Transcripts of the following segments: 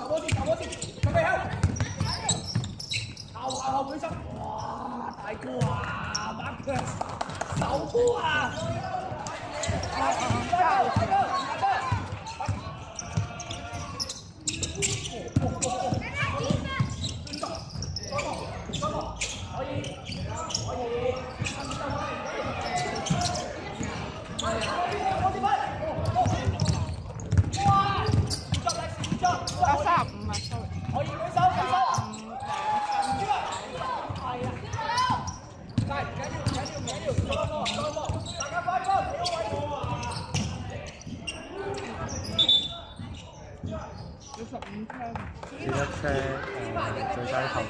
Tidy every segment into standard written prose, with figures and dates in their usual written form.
準備好。後舉手，哇！大哥啊，把腳手波啊！一車最低投票。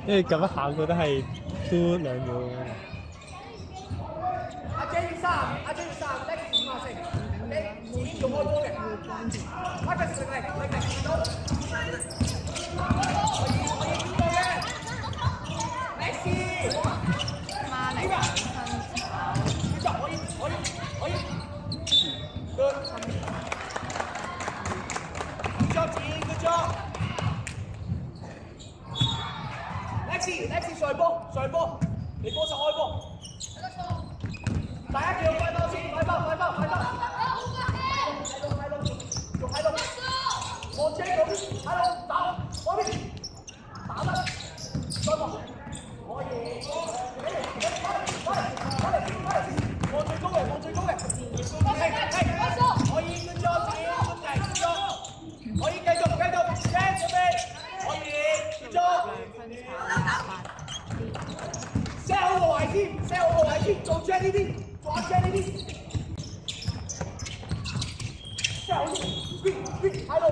因為咁一下覺得係都2秒咁樣。阿 J 要3，阿 J 要3 ，next 5下先。你自己做開波嘅。阿 J 食力，到。我要見到嘅。Next。馬力2分炒。可以。Good。Good job。Next 上波，你波就開波。大家叫快波先，快波。仲喺度。我車嗰邊，喺度打嗰邊，打得，再波，可以。我最高嘅。可以跟住可以繼續，準備，可以繼續。set 好個位先，做 check 呢啲，set 好先，喺度。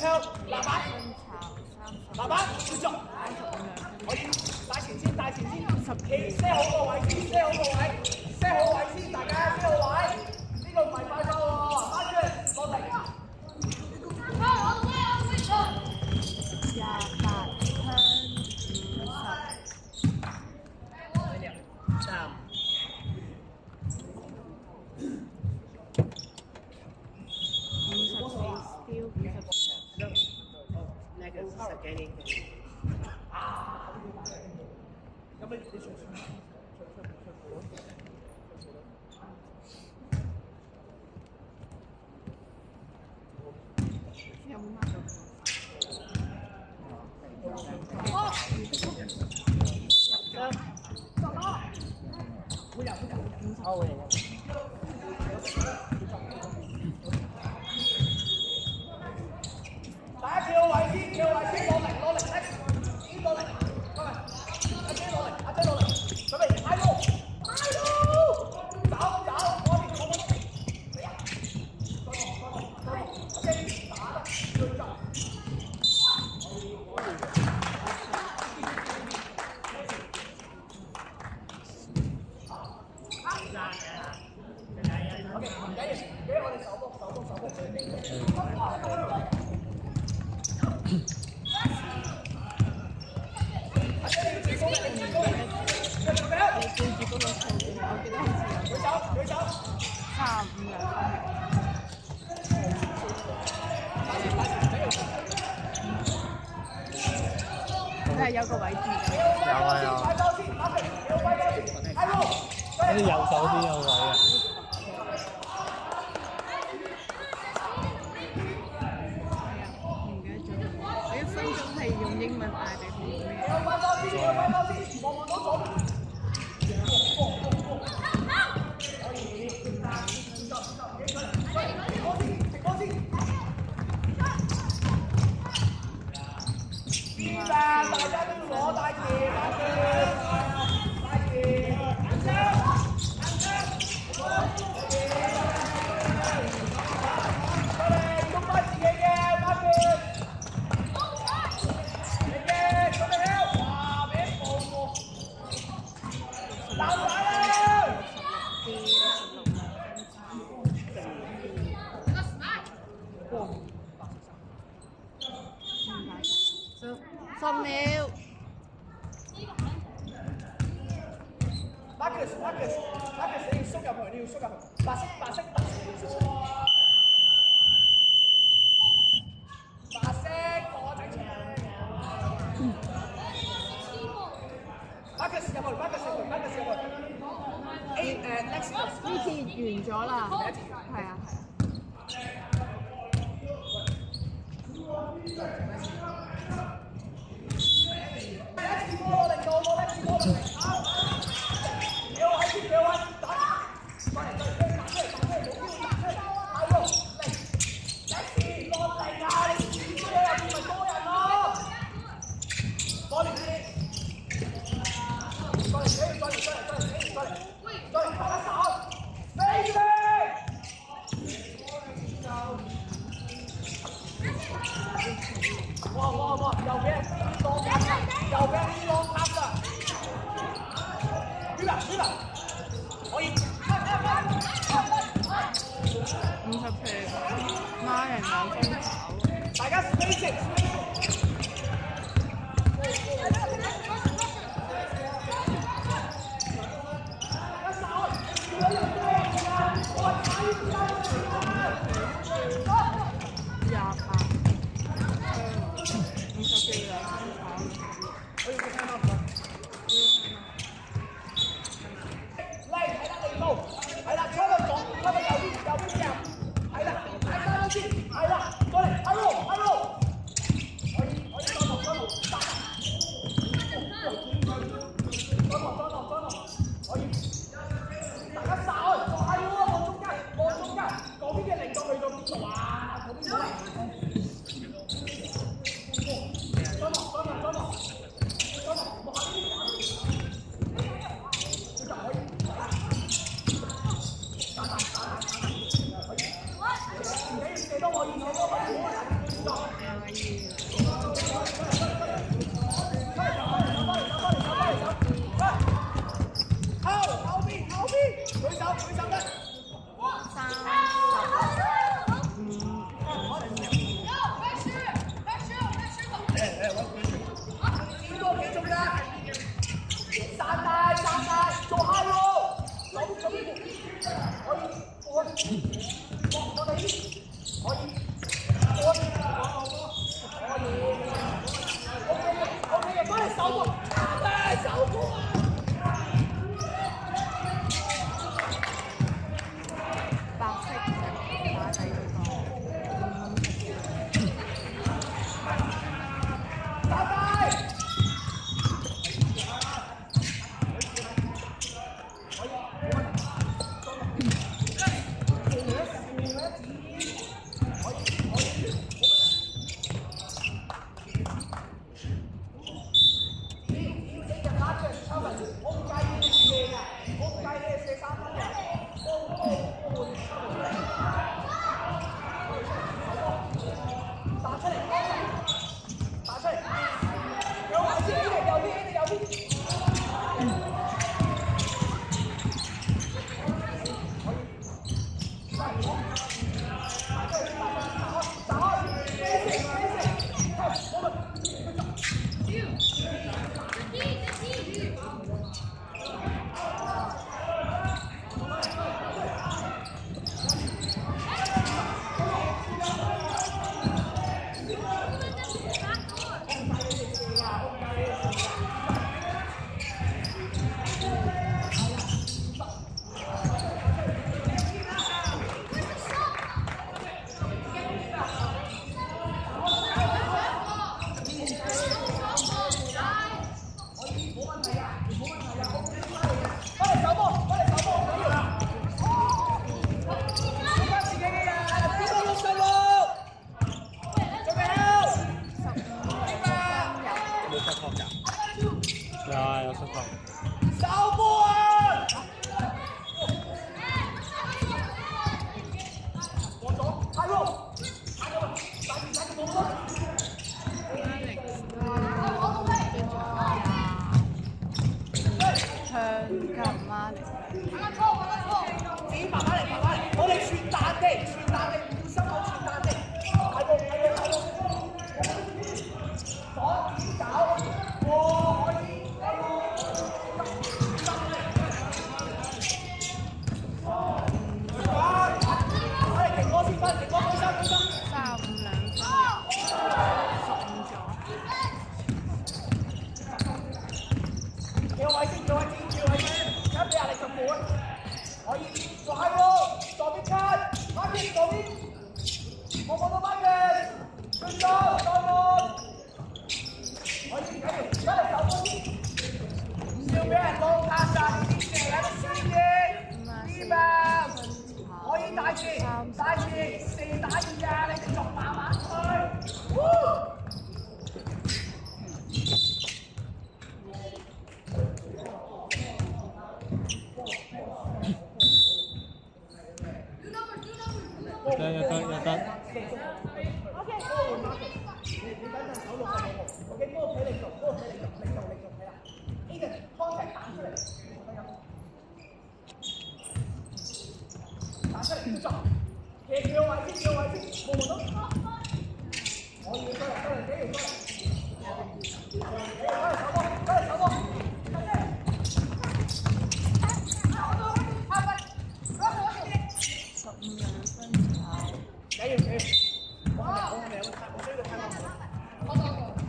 help，籃板，接續，可以帶前先，set 好個位先，大家 set 好位，呢個唔係快速喎，翻轉落地。28分50。有冇買到？大家跳位先，跳位先，攞力攞力，已經攞力，阿姐攞力，阿姐攞力，準備開路，開路，走走，我哋我哋，嚟啊！阿姐打啦，對陣。OK， 唔緊要，俾我哋手波。係有個位置嘅。有啊有。好似右手邊有位啊。唔記得咗。我1分鐘係用英文嗌定係用咩？大家都要攞大劍，大劍，用翻自己嘅大劍，你嘅準備好，哇！俾一步喎，攬埋啦！10秒。Marcus，你要縮入去，白色，白色，我整出嚟。Marcus 入去。Next 呢次完咗啦，係啊。哇！又俾人浪拍啦！Mila，可以。50皮，孖人兩分跑。大家 spacing。50皮兩分跑。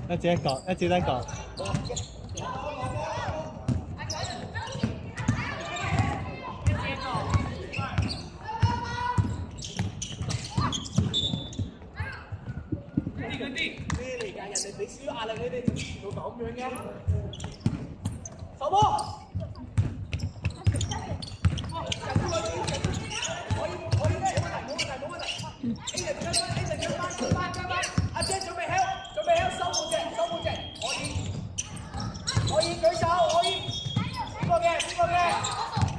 一字一角，一字一角。咩嚟㗎？人哋俾少壓力你哋就全部咁樣嘅。手波。阿姐準備響，收半隻，可以舉手，可以。邊個嘅？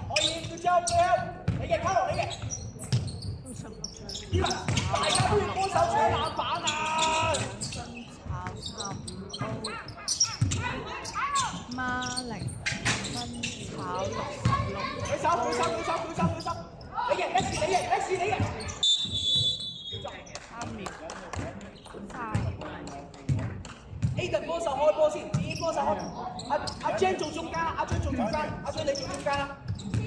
可以，最後，你嘅卡路，你嘅。大家都要幫手搶籃板啊！孖零分炒66。舉手！你嘅，X 你嘅。3秒。Aiden 幫手開波先，自己幫手開。阿 Jen 做中間，阿 Jen 你做中間啦，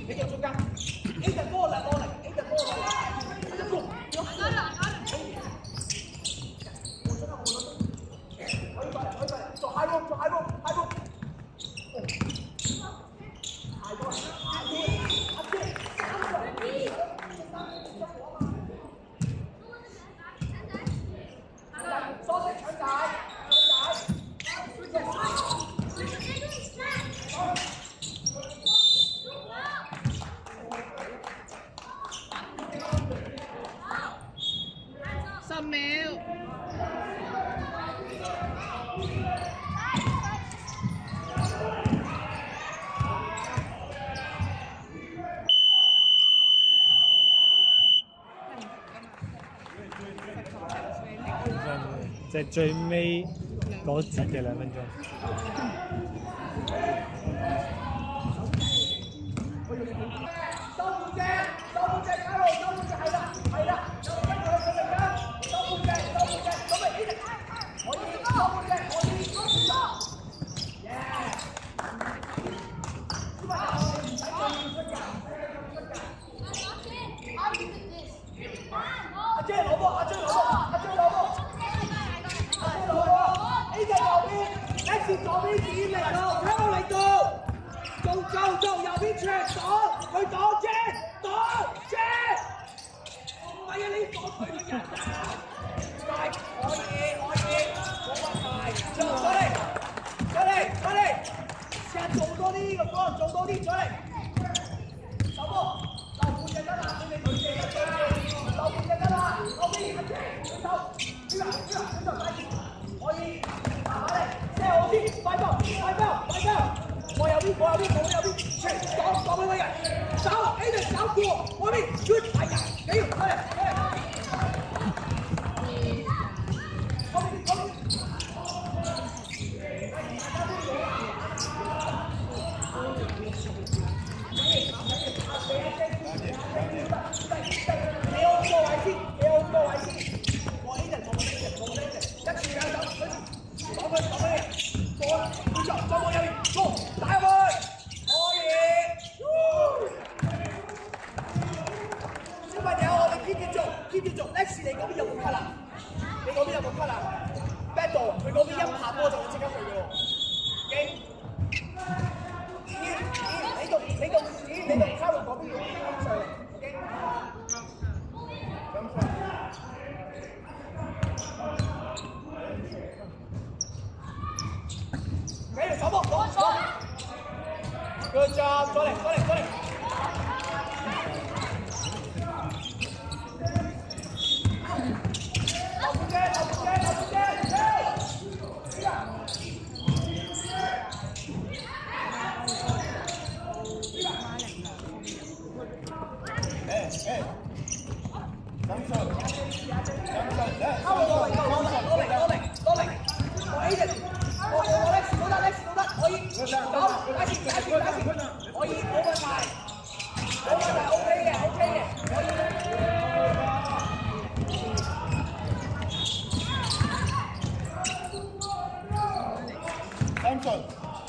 你做中間。Aiden 波嚟，Aiden 波嚟。做 high roll。10秒。即係最尾嗰節嘅2分鐘。收半隻，加路，係啦，收半隻，準備 Aiden， 可以收半隻，阿姐攞波，Aiden 右邊 ，X 左邊指力度，睇我力度，做右邊出擋，去擋啫，唔係啊，你擋佢個人啊，快，可以，冇問題，上嚟，試下做多啲個波，上嚟，手波，就半隻得啦，你哋對住，就半隻得啦，後邊阿姐，舉手，可以，慢嚟，車好啲，快波，我右邊，全擋佢個人，走 ，Aiden 走過，我邊 shoot，係呀，幾條，嚟，keep 住做 ，Lex 你嗰邊有冇 cut 啊？你嗰邊有冇 cut 啊 ？Battle 佢嗰邊一拍波就會即刻去嘅喎。你度卡路嗰邊要跟上嚟 ，OK？ 繼續手波，攞 ，Good job， 再嚟。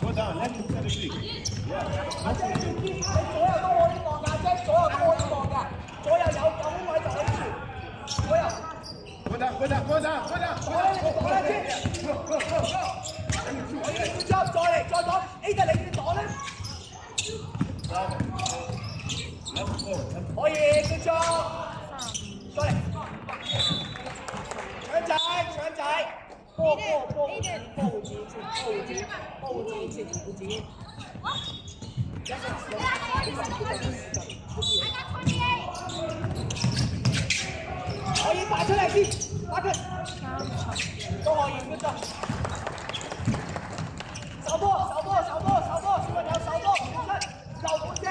Go down, left to the big. Yeah. 阿姐，你左右都可以望㗎，姐，左右都可以望㗎，左右有空位就可以傳，左右。Go down. 講啦，姐。波回自己，可以打出嚟先，打佢，都可以，good job。手波，小朋友手波，留半隻，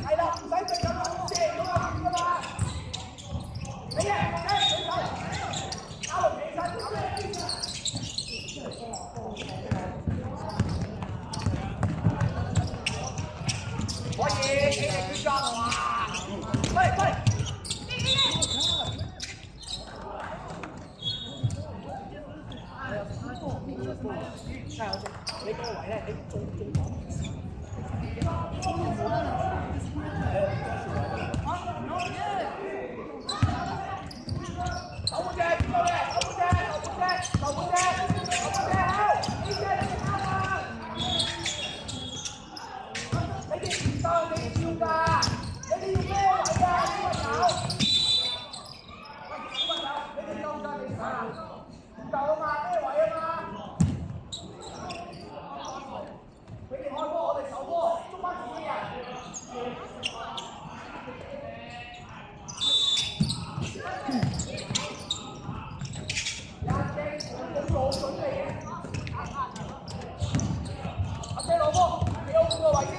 係啦，唔使對咁樣射咗啊㗎嘛。你嘅，舉手，打落起身，可以，企嚟決戰，哇！快！真係好正，你嗰個位咧，你中講。手半隻，邊個嘅？手半隻，好！呢隻你啱啊！你哋唔得，你哋要㗎，你哋要咩位啊？小朋友，你哋夠唔夠你打？唔夠啊嘛，咩位啊嘛？佢哋開波，我哋守波，捉翻自己人。冇做準備嘅。阿姐攞波，你有5個位先。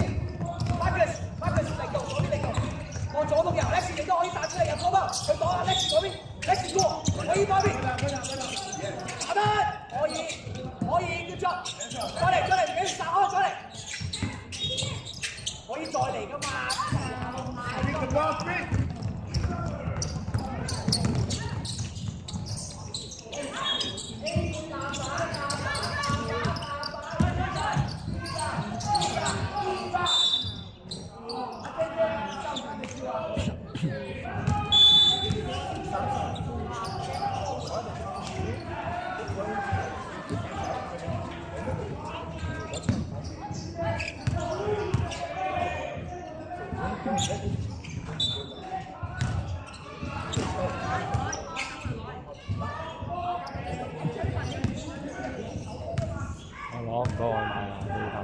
Marcus 嚟到，左邊嚟到，我左到右 ，Lex 你都可以彈出嚟入波波。佢擋下 Lex 嗰邊 ，Lex 過，可以嗰邊。阿德可以，叫做再嚟，俾殺開再嚟。可以再嚟噶嘛？我攞唔到外賣啊！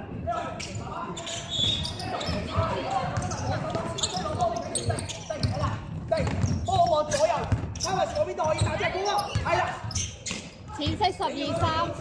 波往左右，睇下左邊度可以打隻波啊！係啦，淺色12三份。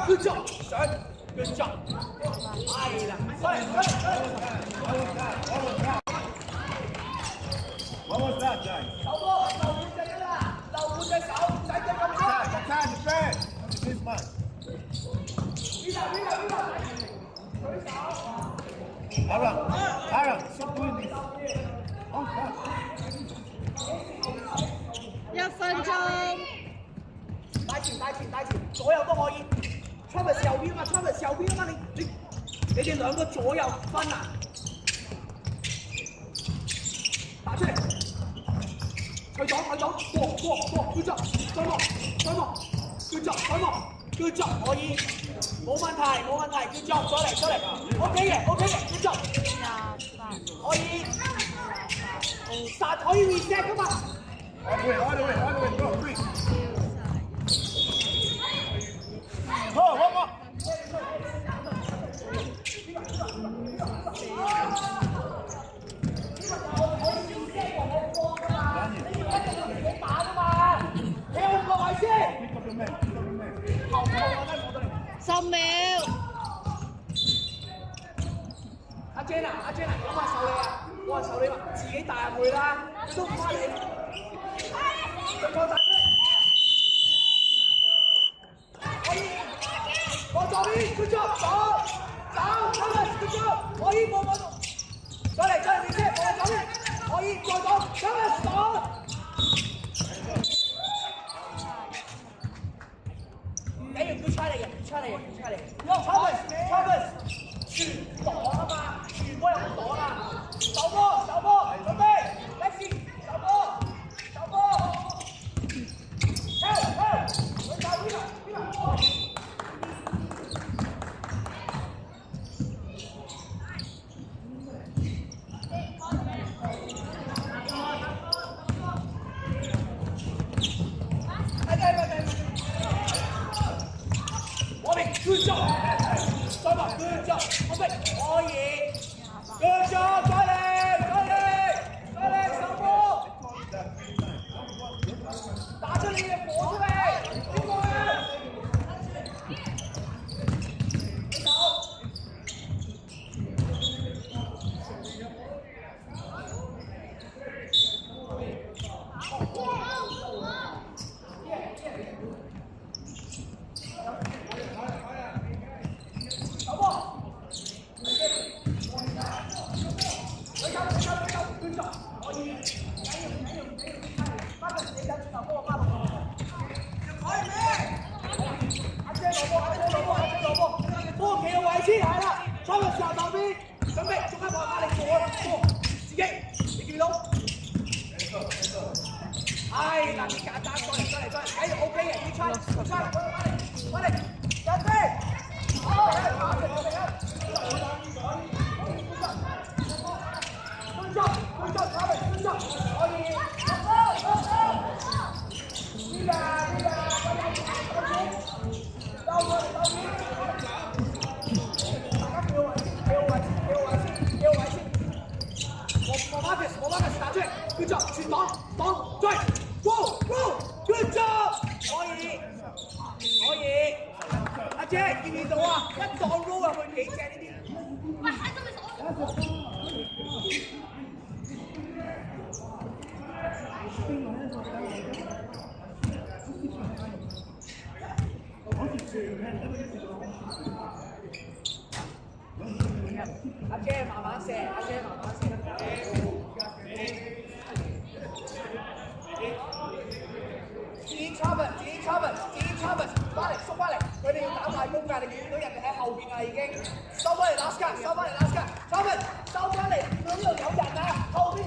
Good job， 上 ，Good job， 係啦，What was that, guys? 手波留半隻啦，留半隻手，唔使對咁多。Attack, defend. This man. 舉手。Aaron, stop doing this. Oh, God. 1分鐘。帶前，左右都可以。Travis 右邊啊嘛，你哋兩個左右分啊！打出嚟，佢左，過，叫作，再望，叫作，可以，冇問題，叫作，再嚟 ，OK 嘅，叫作，可以，殺可以 reset 噶嘛 All the way, go, quick. Go, one more. 10秒。阿 Jane 咁話受你啊！我話受你話自己帶入去啦，你都唔翻嚟。再打出嚟，可以，我左邊，佢左。佢將可以冇冇，再嚟面車，我哋走先，可以再講，走啊講。你要佢猜你嘅，猜你嘅，猜你嘅。Thomas，全擋啊嘛，全部人擋啊！手波，準備 ，let's see， 手波。Good job， 再嚟 ，good job， 我哋可以 ，good job， 再嚟，手波，打出你嘅火出嚟，邊個啊？阿姐慢慢射。翻嚟，縮翻嚟，佢哋要打快攻㗎，你見到人哋喺後邊啊已經，收翻嚟 last card， 收翻嚟，佢呢度有人啊，後邊。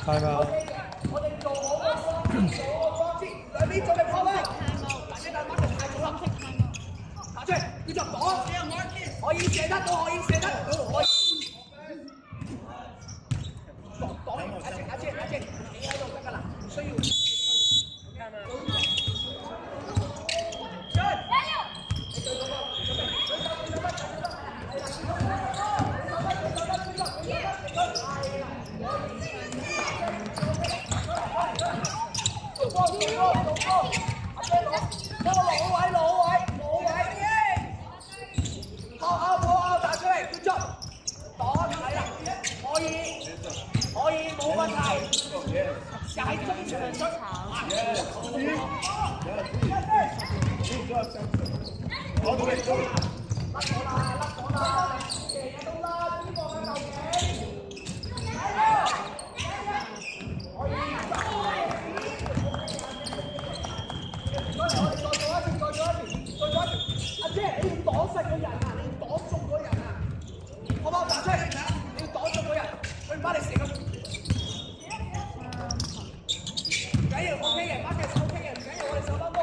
係㗎。我哋做好個方先，兩邊做力撲啦！嗱，你大媽就太早啦，打出嚟，叫做擋，可以射得到，可以。擋，阿姐，你喺度得㗎啦，唔需要。可以，冇問題。喺中場出。阿姐，你要擋實個人啊！你要擋中嗰人啊！好唔好？彈出嚟，你要擋中嗰人，佢唔幫你射咁。唔緊要 ，OK 嘅，馬嘅 OK 嘅，唔緊要，我哋手翻波。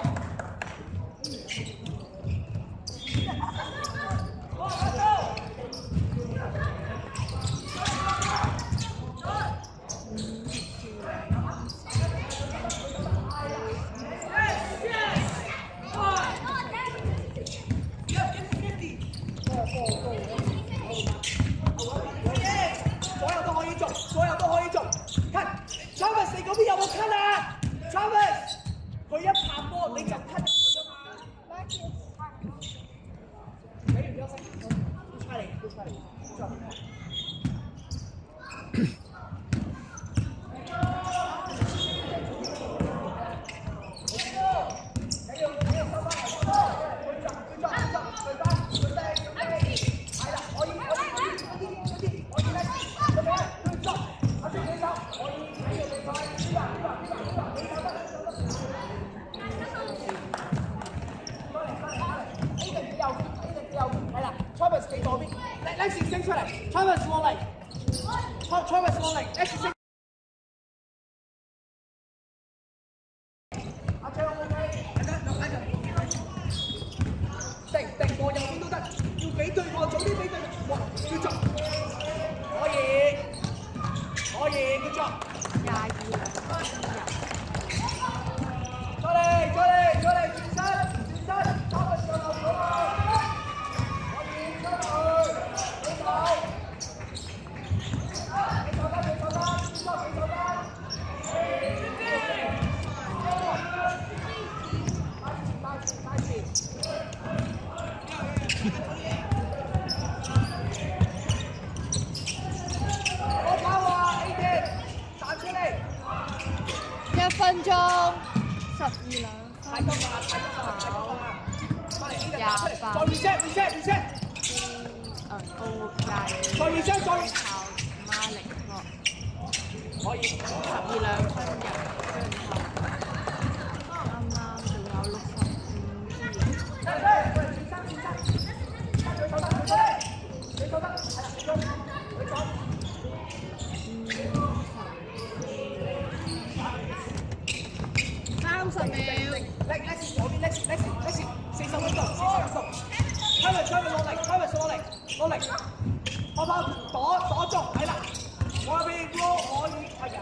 所有都可以做，看。Travis 你嗰邊有冇 cut 啊 ？Travis 佢一拍波你就 cut 入去啫嘛。俾完休息，要差你。Travis 企左邊 ，Lex 升出嚟 ，Travis 落嚟 ，Travis 落嚟 ，Lex 升。阿張 OK，定過右邊都得，要俾對過，早啲俾對，哇，要做，可以，叫做22兩分入。再嚟，轉身 ，Travis 上路咗。1分鐘12兩分，28。再 reset。再 reset，靠馬力咯，可以12兩分入，啱啱仲有30秒。Lex 左邊 ，Lex 40分鐘，Travis 落嚟，我跑躲中，係啦，我邊 roll 可以係嘅。